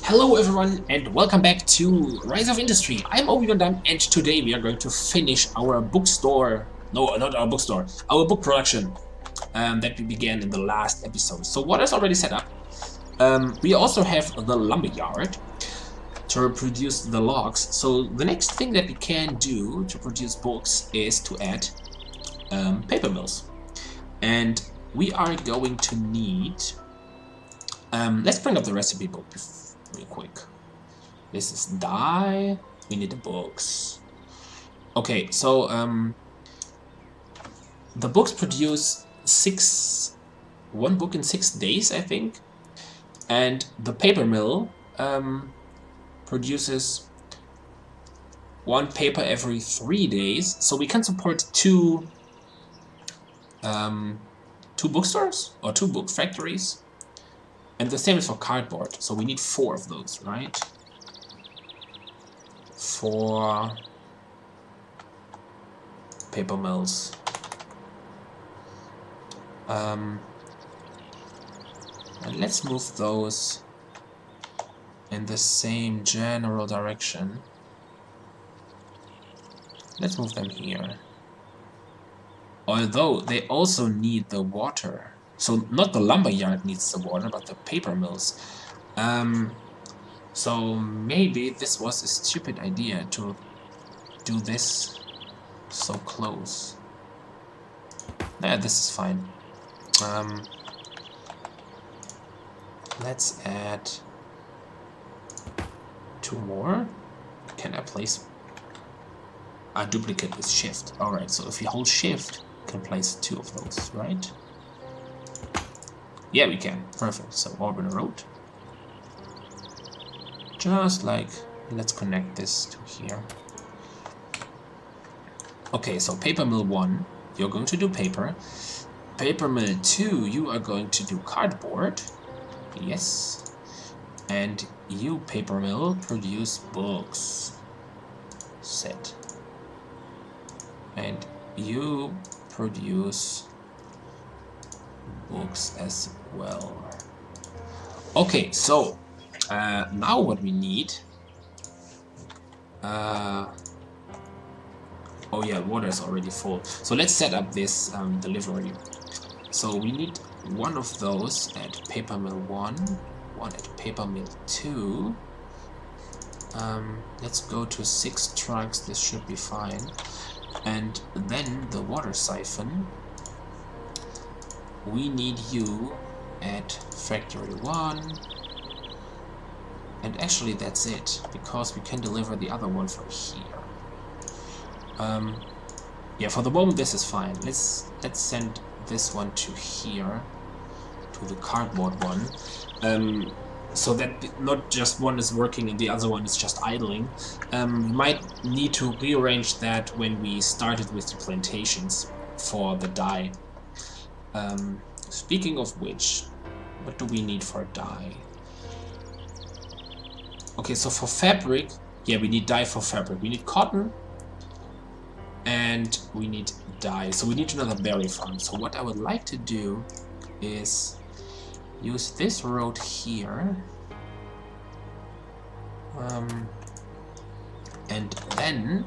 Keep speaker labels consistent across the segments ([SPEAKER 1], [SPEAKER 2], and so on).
[SPEAKER 1] Hello everyone and welcome back to Rise of Industry. I'm ObiVanDamme and today we are going to finish our bookstore, no not our bookstore, our book production that we began in the last episode. So what is already set up? We also have the lumberyard to produce the logs. So the next thing that we can do to produce books is to add paper mills. And we are going to need, let's bring up the recipe book real quick. This is dye. We need the books. Okay, so the books produce one book in 6 days, I think, and the paper mill produces one paper every 3 days. So we can support two bookstores or 2 book factories, and the same is for cardboard. So we need 4 of those, right? 4 paper mills. And let's move those in the same general direction. Let's move them here. Although they also need the water. So not the lumberyard needs the water, but the paper mills. So maybe this was a stupid idea to do this so close. Yeah, this is fine. Let's add 2 more. Can I place a duplicate with shift? Alright, so if you hold shift, you can place 2 of those, right? Yeah, we can. Perfect. So orbit a road. Just like, let's connect this to here. Okay, so paper mill 1, you're going to do paper. Paper mill 2, you are going to do cardboard. Yes. And you, paper mill, produce books. Set. And you produce books as well. Okay, so now what we need, oh yeah, water is already full. So let's set up this delivery. So we need 1 of those at paper mill 1, 1 at paper mill 2. Let's go to 6 trucks, this should be fine. And then the water siphon, we need you at factory 1. And actually that's it, because we can deliver the other one from here. Yeah, for the moment this is fine. Let's send this one to here, to the cardboard one, so that not just one is working and the other one is just idling. We might need to rearrange that when we started with the plantations for the dye. Speaking of which, what do we need for dye? Okay, so for fabric, yeah, we need dye for fabric. We need cotton and we need dye. So we need another berry farm. So what I would like to do is use this road here, and then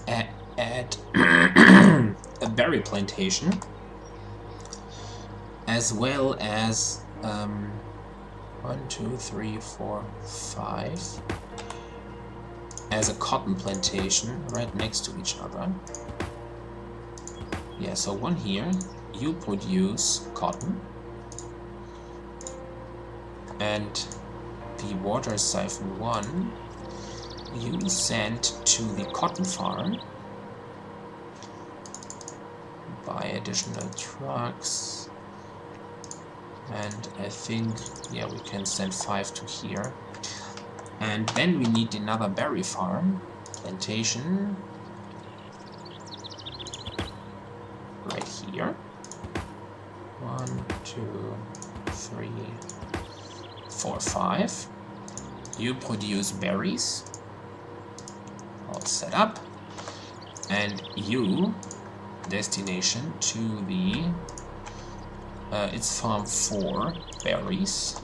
[SPEAKER 1] add a berry plantation, as well as 1, 2, 3, 4, 5 as a cotton plantation right next to each other. Yeah, so 1 here, you produce cotton, and the water siphon 1 you send to the cotton farm. Buy additional trucks, and I think, yeah, we can send 5 to here. And then we need another berry farm plantation right here. 1, 2, 3, 4, 5. You produce berries. All set up. And you, destination to the it's farm 4 berries.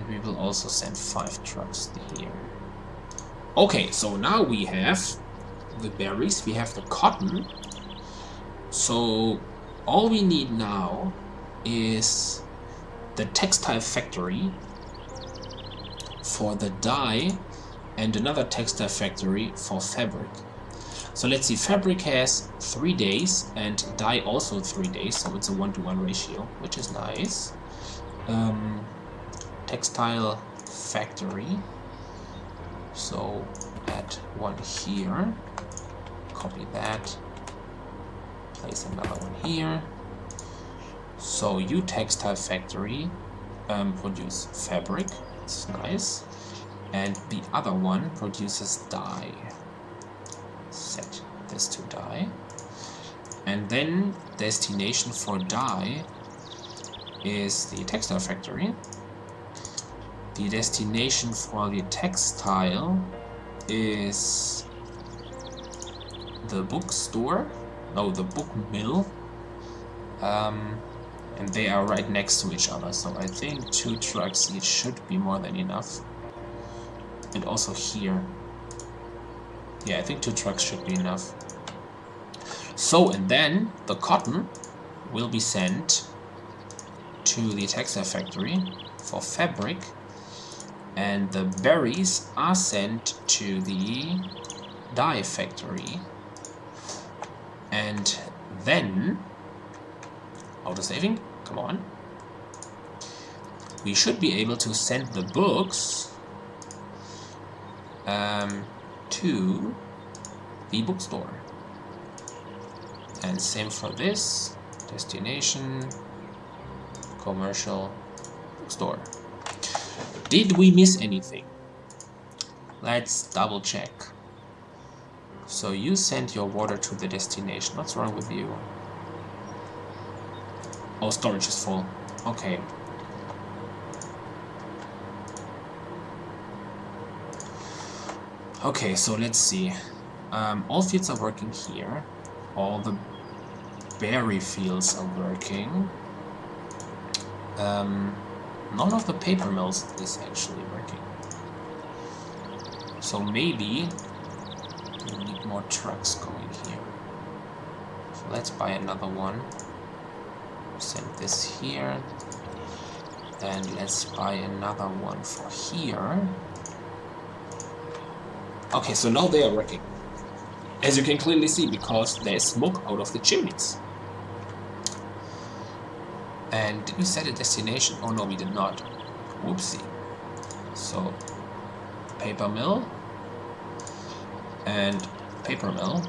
[SPEAKER 1] And we will also send 5 trucks here. Okay, so now we have the berries, we have the cotton. So all we need now is the textile factory for the dye and another textile factory for fabric. So let's see, fabric has 3 days and dye also 3 days, so it's a 1-to-1 ratio, which is nice. Textile factory, so add 1 here, copy that, place another one here. So you textile factory produce fabric, it's nice, and the other one produces dye. Set this to dye, and then destination for dye is the textile factory. The destination for the textile is the bookstore, no, the book mill, and they are right next to each other, so I think 2 trucks each should be more than enough. And also here, yeah, I think 2 trucks should be enough. So, and then the cotton will be sent to the textile factory for fabric, and the berries are sent to the dye factory. And then, auto-saving, come on. We should be able to send the books to the bookstore. And same for this, destination, commercial, bookstore. Did we miss anything? Let's double check. So you sent your water to the destination. What's wrong with you? Oh, storage is full. Okay. Okay, so let's see. All fields are working here. All the berry fields are working. None of the paper mills is actually working. So maybe we need more trucks going here. So let's buy another one. Send this here. And let's buy another one for here. Okay, so now they are working. As you can clearly see, because there's smoke out of the chimneys. And did we set a destination? Oh no, we did not. Whoopsie. So, paper mill and paper mill.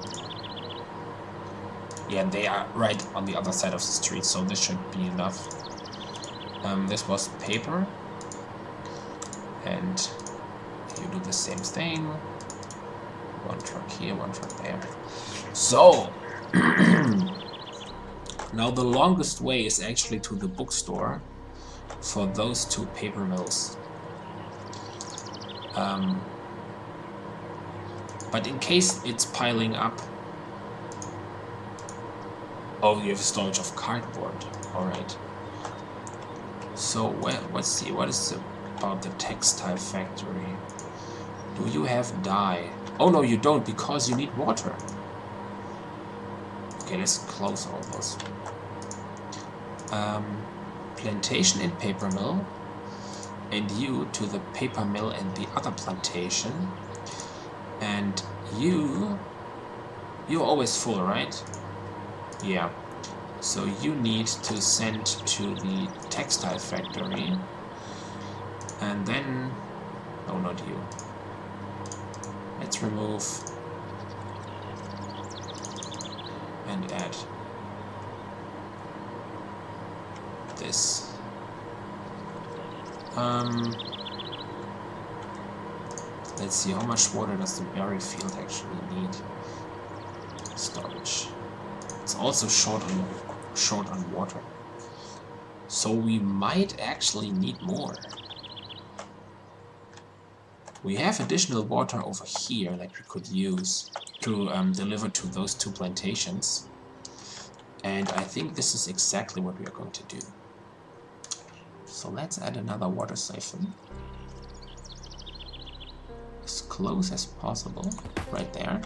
[SPEAKER 1] Yeah, they are right on the other side of the street, so this should be enough. This was paper, and you do the same thing. 1 truck here, 1 truck there. So, now the longest way is actually to the bookstore for those 2 paper mills. But in case it's piling up... Oh, you have storage of cardboard. Alright. So, well, let's see, what is about the textile factory? Do you have dye? Oh no, you don't, because you need water. Okay, let's close all those. Plantation and paper mill, and you to the paper mill and the other plantation. And you're always full, right? Yeah. So you need to send to the textile factory, and then, oh, not you. Let's remove and add this. Let's see, how much water does the berry field actually need? Storage. It's also short on water. So we might actually need more. We have additional water over here that we could use to deliver to those 2 plantations. And I think this is exactly what we are going to do. So let's add another water siphon. As close as possible, right there.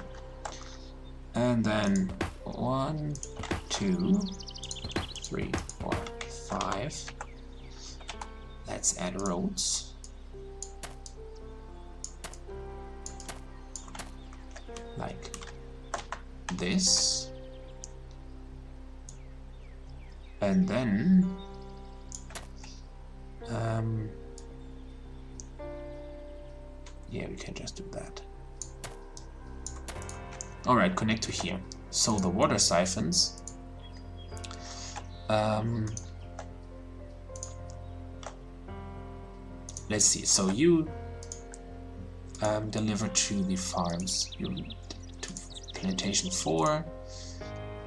[SPEAKER 1] And then 1, 2, 3, 4, 5. Let's add roads. Like this. And then yeah, we can just do that. Alright, connect to here. So the water siphons let's see, so you deliver to the farms, you to plantation 4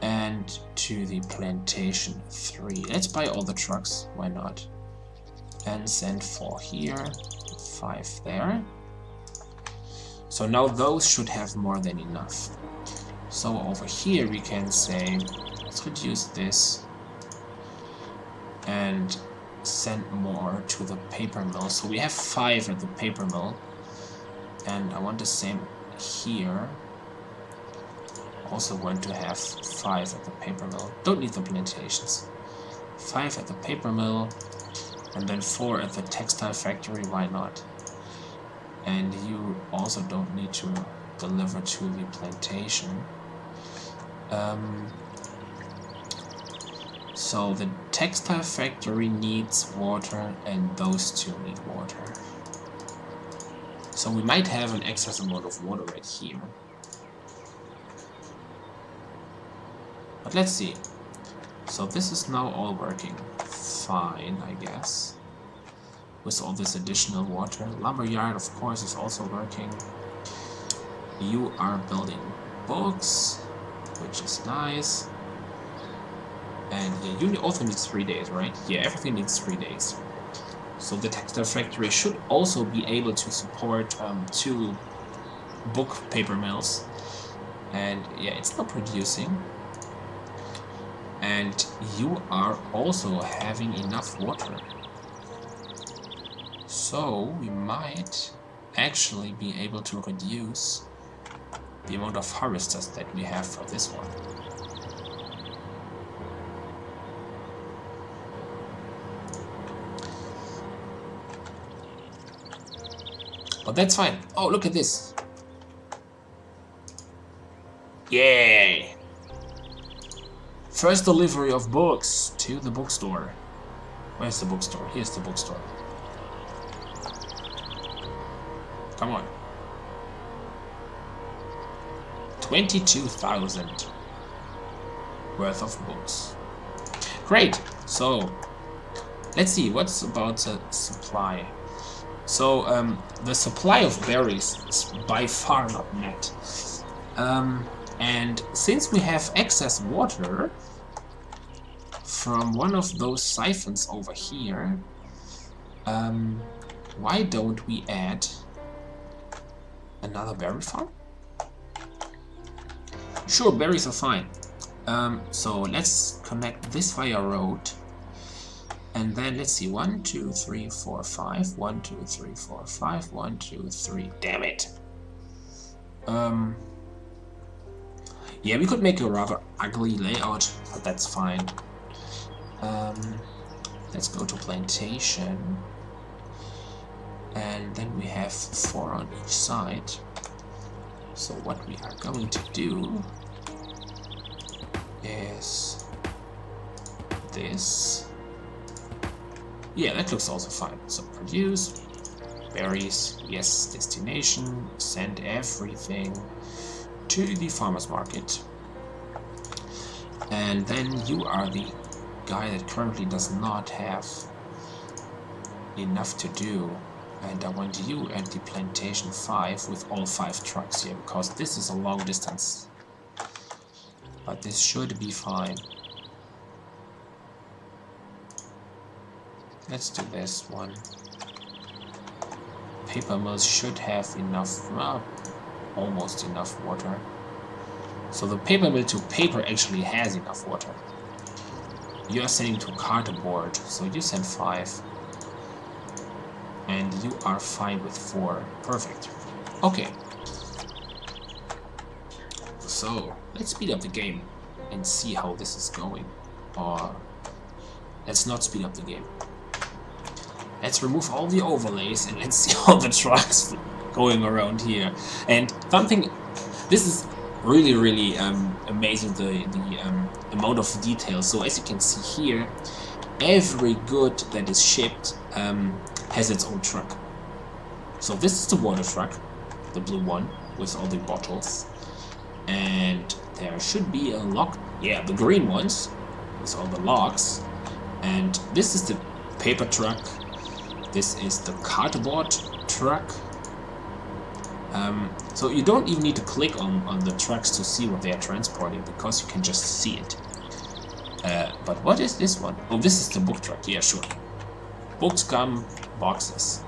[SPEAKER 1] and to the plantation 3. Let's buy all the trucks, why not? And send 4 here, 5 there. So now those should have more than enough. So over here we can say, let's reduce this and send more to the paper mill. So we have 5 at the paper mill, and I want the same here. Also want to have 5 at the paper mill. Don't need the plantations. 5 at the paper mill, and then 4 at the textile factory, why not? And you also don't need to deliver to the plantation. So the textile factory needs water and those two need water. So we might have an excess amount of water right here. But let's see. So this is now all working fine, I guess. With all this additional water. Lumberyard, of course, is also working. You are building books, which is nice. And yeah, you also need 3 days, right? Yeah, everything needs 3 days. So the textile factory should also be able to support 2 book paper mills. And yeah, it's not producing. And you are also having enough water. So we might actually be able to reduce the amount of harvesters that we have for this one. But that's fine. Oh, look at this. Yay! First delivery of books to the bookstore. Where's the bookstore? Here's the bookstore. Come on. 22,000 worth of books. Great. So let's see what's about the supply. So the supply of berries is by far not met. And since we have excess water from one of those siphons over here, why don't we add another berry farm? Sure, berries are fine. So let's connect this via road. And then let's see, 1, 2, 3, 4, 5, 1, 2, 3, 4, 5, 1, 2, 3, damn it. Yeah, we could make a rather ugly layout, but that's fine. Let's go to plantation. And then we have 4 on each side. So what we are going to do is this. Yeah, that looks also fine. So produce, berries, yes, destination, send everything to the farmer's market. And then you are the guy that currently does not have enough to do. And I want you at the plantation 5 with all 5 trucks here, because this is a long distance. But this should be fine. Let's do this one. Paper mills should have enough, almost enough water. So the paper mill to paper actually has enough water. You are sending to cardboard, so you send 5. And you are fine with 4. Perfect. Okay. So, let's speed up the game and see how this is going. Or, let's not speed up the game. Let's remove all the overlays and let's see all the trucks going around here. And something, this is really amazing, the amount of detail. So as you can see here, every good that is shipped has its own truck. So this is the water truck, the blue one with all the bottles. And there should be a log, yeah, the green ones with all the logs. And this is the paper truck. This is the cardboard truck. So you don't even need to click on the trucks to see what they are transporting, because you can just see it. But what is this one? Oh, this is the book truck. Yeah, sure. Books, gum, boxes.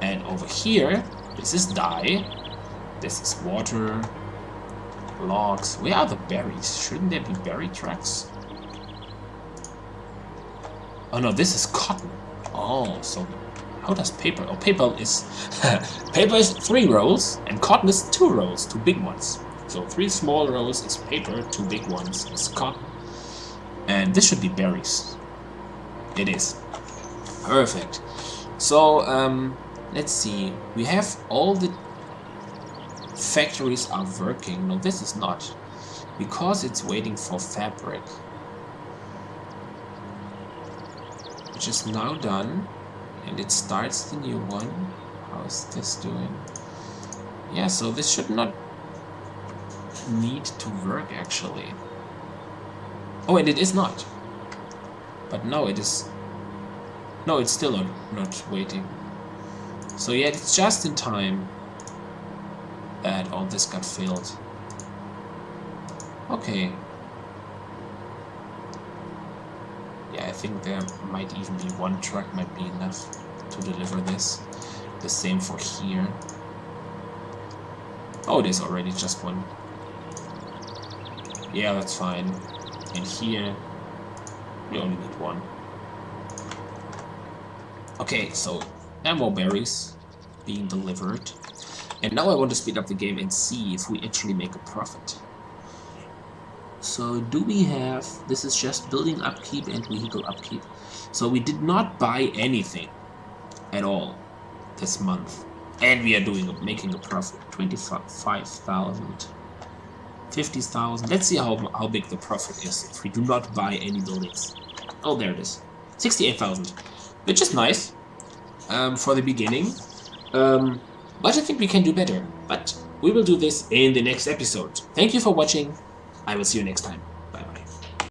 [SPEAKER 1] And over here, this is dye. This is water. Logs. Where are the berries? Shouldn't there be berry trucks? Oh no, this is cotton. Oh, so how does paper? Oh, paper is paper is 3 rolls and cotton is 2 rolls, 2 big ones. So 3 small rolls is paper, 2 big ones is cotton. And this should be berries. It is. Perfect. So let's see. We have all the factories are working. No, this is not, because it's waiting for fabric, which is now done, and it starts the new one. How is this doing? Yeah, so this should not need to work actually. Oh, and it is not. But no, it is. No, it's still not waiting. So yeah, it's just in time that all this got filled. Okay. Yeah, I think there might even be 1 truck might be enough to deliver this. The same for here. Oh, it is already just 1. Yeah, that's fine. And here, we only need 1. Okay, so there are more berries being delivered. And now I want to speed up the game and see if we actually make a profit. So do we have, this is just building upkeep and vehicle upkeep. So we did not buy anything at all this month. And we are making a profit. 25,000. 50,000. Let's see how big the profit is if we do not buy any buildings. Oh, there it is. 68,000. Which is nice for the beginning. But I think we can do better. But we will do this in the next episode. Thank you for watching. I will see you next time.